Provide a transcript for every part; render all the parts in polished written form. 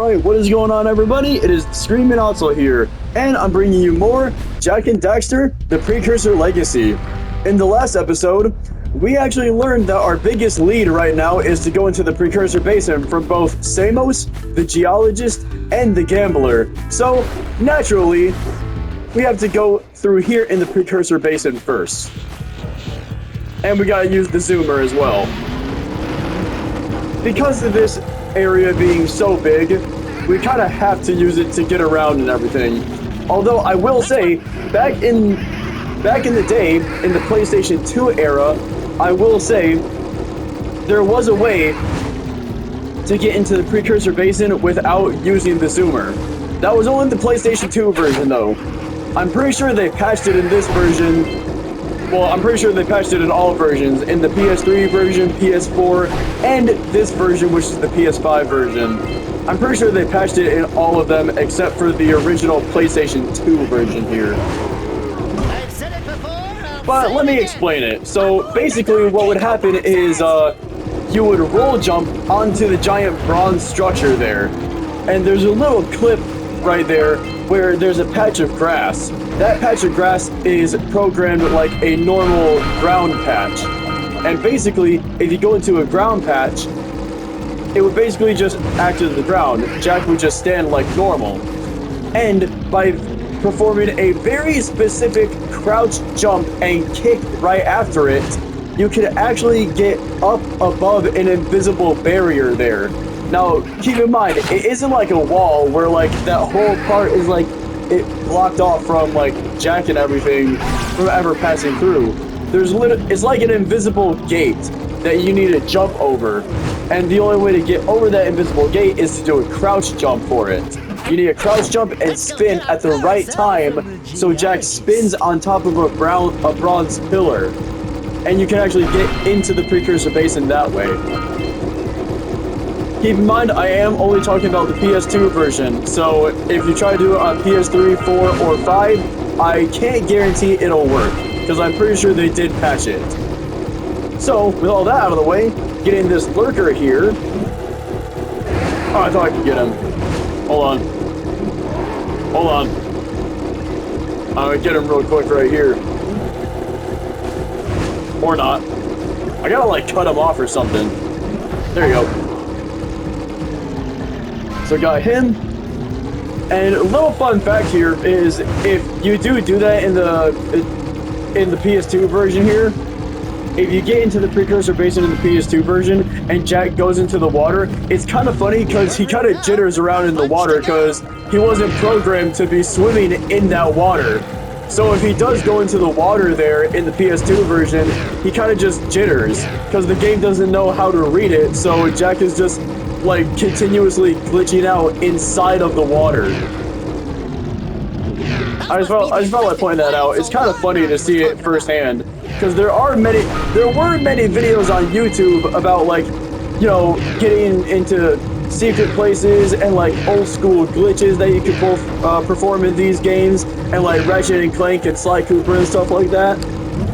Alright, what is going on, everybody? It is Screaming Otso here, and I'm bringing you more Jak and Daxter The Precursor Legacy. In the last episode, we actually learned that our biggest lead right now is to go into the Precursor Basin from both Samos, the Geologist, and the Gambler. So, naturally, we have to go through here in the Precursor Basin first. And we gotta use the zoomer as well. Because of this area being so big, we kind of have to use it to get around and everything. Although I will say, back in the day, in the PlayStation 2 era, I will say there was a way to get into the Precursor Basin without using the zoomer. That was only the PlayStation 2 version though. I'm pretty sure they patched it in this version. Well, I'm pretty sure they patched it in all versions, in the PS3 version, PS4, and this version, which is the PS5 version. I'm pretty sure they patched it in all of them, except for the original PlayStation 2 version here. I've said it before, But let me explain it. So, basically, what would happen is, you would roll jump onto the giant bronze structure there, and there's a little clip right there where there's a patch of grass. That patch of grass is programmed like a normal ground patch. And basically, if you go into a ground patch, it would basically just act as the ground. Jak would just stand like normal. And by performing a very specific crouch jump and kick right after it, you can actually get up above an invisible barrier there. Now, keep in mind, it isn't like a wall where like that whole part is like it blocked off from like Jak and everything from ever passing through. It's like an invisible gate that you need to jump over, and the only way to get over that invisible gate is to do a crouch jump for it. You need a crouch jump and spin at the right time, so Jak spins on top of a bronze pillar, and you can actually get into the Precursor Basin that way. Keep in mind, I am only talking about the PS2 version, so if you try to do it on PS3, 4, or 5, I can't guarantee it'll work, because I'm pretty sure they did patch it. So, with all that out of the way, getting this lurker here... Oh, I thought I could get him. Hold on. Hold on. I'm gonna get him real quick right here. Or not. I gotta, like, cut him off or something. There you go. So got him, and a little fun fact here is if you do that in the PS2 version here, if you get into the Precursor Basin in the PS2 version and Jak goes into the water, it's kind of funny because he kind of jitters around in the water because he wasn't programmed to be swimming in that water. So if he does go into the water there in the PS2 version, he kind of just jitters because the game doesn't know how to read it, so Jak is just like continuously glitching out inside of the water. I just felt like pointing that out. It's kind of funny to see it firsthand because there were many videos on YouTube about like, you know, getting into secret places and like old school glitches that you could perform in these games, and like Ratchet and Clank and Sly Cooper and stuff like that.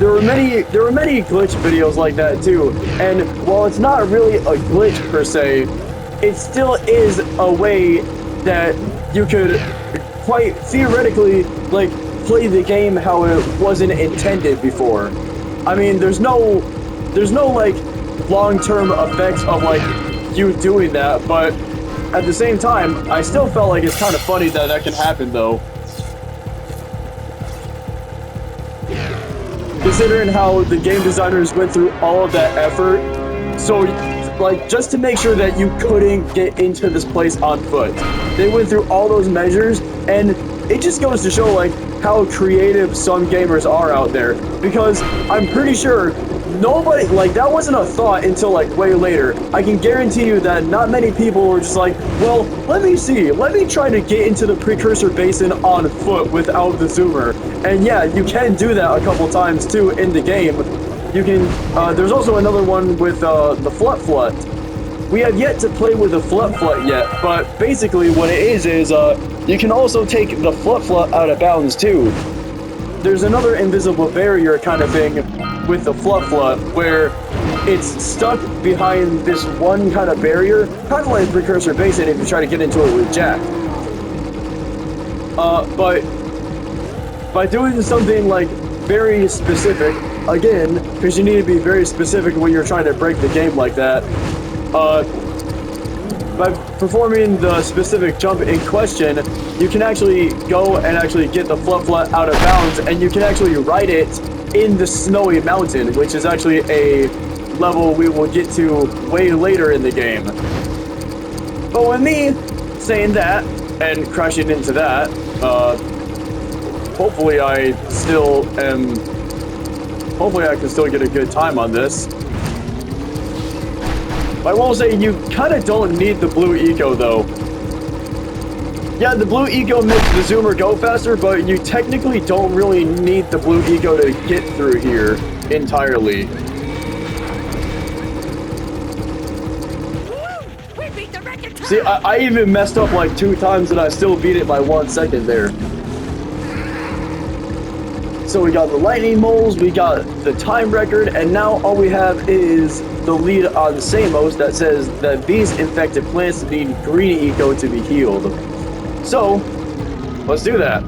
There were many glitch videos like that too, and while it's not really a glitch per se, it still is a way that you could quite theoretically like play the game how it wasn't intended before. I mean, there's no like long-term effects of like you doing that, but at the same time, I still felt like it's kind of funny that can happen though. Considering how the game designers went through all of that effort, so like just to make sure that you couldn't get into this place on foot. They went through all those measures, and it just goes to show like how creative some gamers are out there, because I'm pretty sure nobody, like that wasn't a thought until like way later. I can guarantee you that not many people were just like, well, let me try to get into the Precursor Basin on foot without the zoomer. And yeah, you can do that a couple times too in the game. You can, there's also another one with the Flut. We have yet to play with the Flut yet, but basically what it is you can also take the Flut out of bounds too. There's another invisible barrier kind of thing with the Flut where it's stuck behind this one kind of barrier, kind of like Precursor Basin if you try to get into it with Jak. But by doing something like very specific, again, because you need to be very specific when you're trying to break the game like that, by performing the specific jump in question, you can actually go and actually get the Fluffla out of bounds, and you can actually ride it in the snowy mountain, which is actually a level we will get to way later in the game. But with me saying that and crashing into that, hopefully I can still get a good time on this. I will say you kind of don't need the blue eco though. Yeah, the blue eco makes the zoomer go faster, but you technically don't really need the blue eco to get through here entirely. We beat the record time. See, I even messed up like 2 times and I still beat it by 1 second there. So we got the lightning moles, we got the time record, and now all we have is the lead on Samos that says that these infected plants need green eco to be healed. So, let's do that.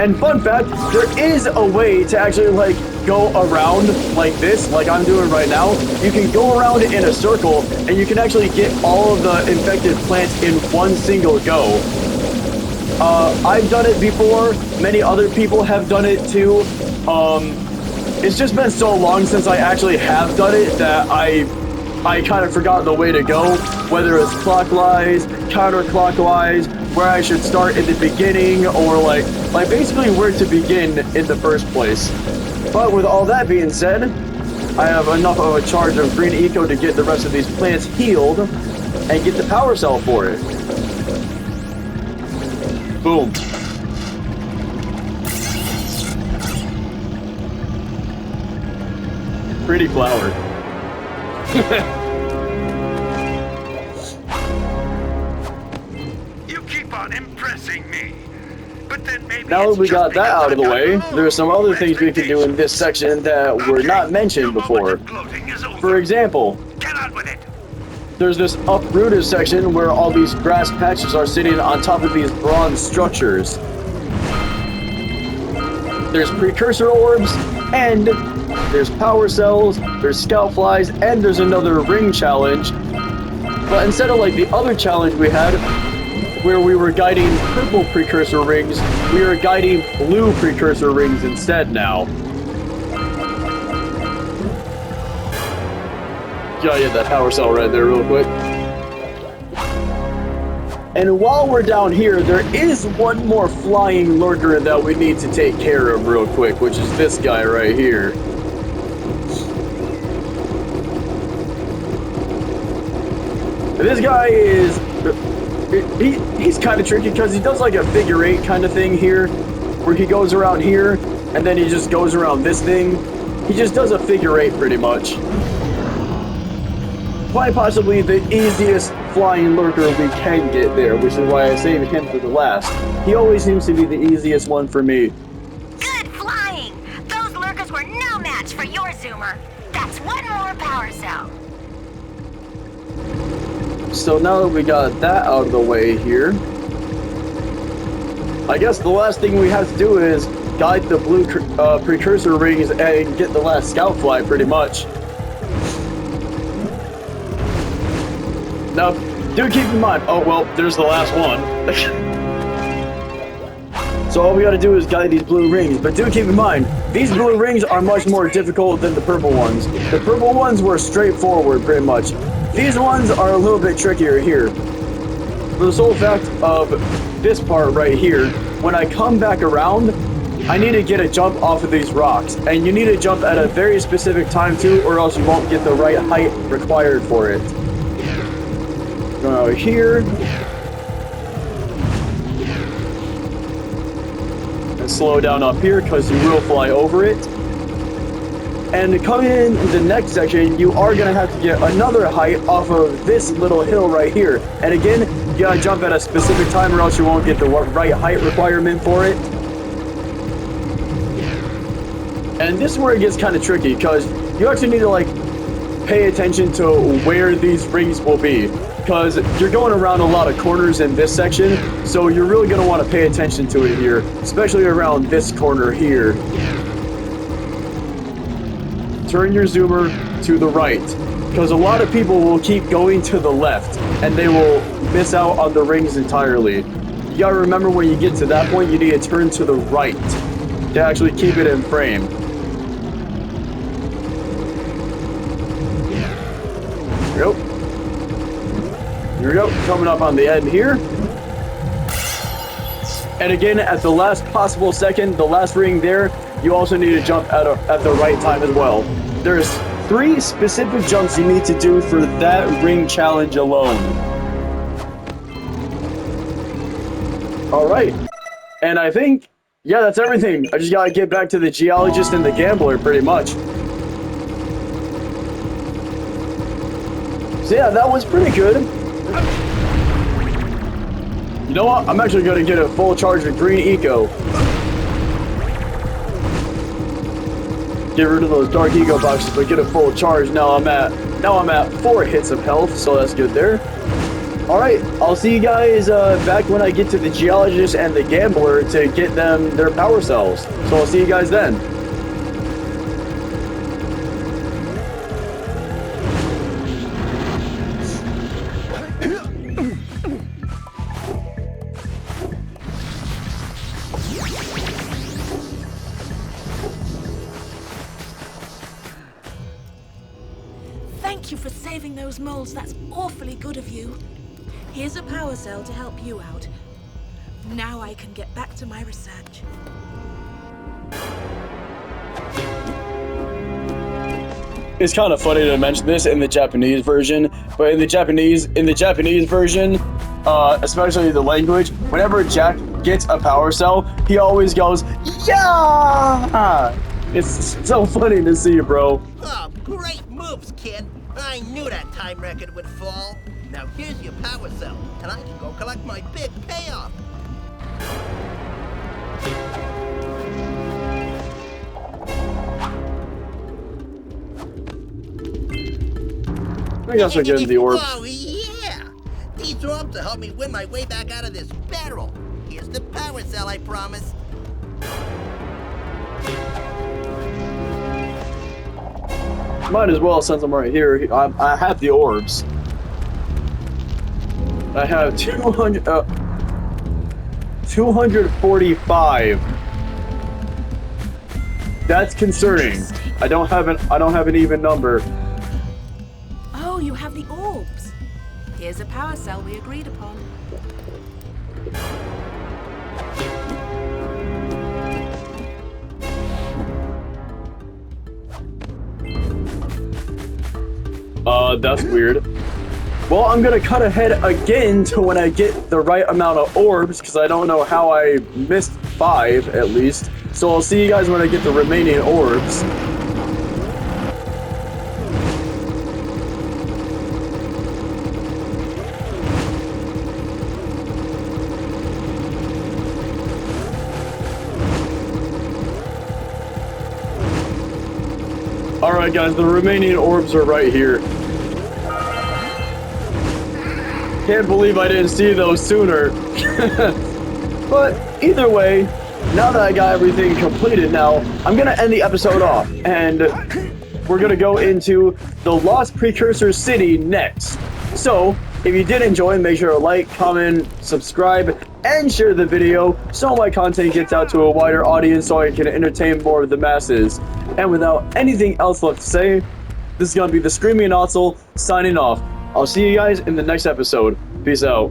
And fun fact, there is a way to actually like go around like this, like I'm doing right now. You can go around in a circle and you can actually get all of the infected plants in one single go. I've done it before, many other people have done it too. It's just been so long since I actually have done it that I kind of forgot the way to go, whether it's clockwise, counterclockwise, where I should start in the beginning, or like basically where to begin in the first place. But with all that being said, I have enough of a charge of green eco to get the rest of these plants healed and get the power cell for it. Boom. Pretty flower. You keep on impressing me. But then maybe Now that we got that out of the way, there are some other things we can do in this section that were not mentioned before. For example, there's this uprooted section where all these grass patches are sitting on top of these bronze structures. There's precursor orbs, and there's power cells, there's scout flies, and there's another ring challenge. But instead of like the other challenge we had, where we were guiding purple precursor rings, we are guiding blue precursor rings instead now. Gotta get that power cell right there real quick. And while we're down here, there is one more flying lurker that we need to take care of real quick, which is this guy right here. This guy is... He's kind of tricky because he does like a figure 8 kind of thing here, where he goes around here, and then he just goes around this thing. He just does a figure 8 pretty much. Quite possibly the easiest flying lurker we can get there, which is why I saved him for the last. He always seems to be the easiest one for me. Good flying! Those lurkers were no match for your zoomer. That's one more power cell. So now that we got that out of the way here, I guess the last thing we have to do is guide the blue precursor rings and get the last scout fly pretty much. Now, do keep in mind, oh well, there's the last one. So all we gotta do is guide these blue rings, but do keep in mind, these blue rings are much more difficult than the purple ones. The purple ones were straightforward pretty much. These ones are a little bit trickier here. For the sole fact of this part right here, when I come back around, I need to get a jump off of these rocks, and you need to jump at a very specific time too, or else you won't get the right height required for it. Go out here. And slow down up here, because you will fly over it. And coming in the next section, you are going to have to get another height off of this little hill right here. And again, you gotta jump at a specific time or else you won't get the right height requirement for it. And this is where it gets kind of tricky, because you actually need to like pay attention to where these rings will be, because you're going around a lot of corners in this section, so you're really going to want to pay attention to it here, especially around this corner here. Turn your zoomer to the right, because a lot of people will keep going to the left, and they will miss out on the rings entirely. You gotta remember, when you get to that point, you need to turn to the right to actually keep it in frame. Here we go. Here we go, coming up on the end here. And again, at the last possible second, the last ring there, you also need to jump at the right time as well. There's 3 specific jumps you need to do for that ring challenge alone. Alright. And I think, yeah, that's everything. I just gotta get back to the geologist and the gambler, pretty much. So yeah, that was pretty good. You know what? I'm actually gonna get a full charge of green eco. Get rid of those dark eco boxes, but get a full charge. Now I'm at 4 hits of health, so that's good there. All right, I'll see you guys back when I get to the geologist and the gambler to get them their power cells. So I'll see you guys then. Thank you for saving those moles. That's awfully good of you. Here's a power cell to help you out. Now I can get back to my research. It's kind of funny to mention this in the Japanese version, but in the Japanese version, especially the language, whenever Jak gets a power cell, he always goes, "Yeah!" It's so funny to see, bro. Oh, great moves, kid. I knew that time record would fall. Now here's your power cell, and I can go collect my big payoff. I guess we're getting the orbs. Oh, yeah! These orbs will help me win my way back out of this barrel. Here's the power cell, I promise. Might as well, since I'm right here. I have the orbs. I have 245. That's concerning. I don't have an even number. Oh, you have the orbs. Here's a power cell we agreed upon. That's weird. Well, I'm gonna cut ahead again to when I get the right amount of orbs, because I don't know how I missed 5, at least. So I'll see you guys when I get the remaining orbs. Alright guys, the remaining orbs are right here. Can't believe I didn't see those sooner. But either way, now that I got everything completed now, I'm gonna end the episode off, and we're gonna go into the Lost Precursor City next. So, if you did enjoy, make sure to like, comment, subscribe, and share the video so my content gets out to a wider audience so I can entertain more of the masses. And without anything else left to say, this is gonna be the Screaming Otzel signing off. I'll see you guys in the next episode. Peace out.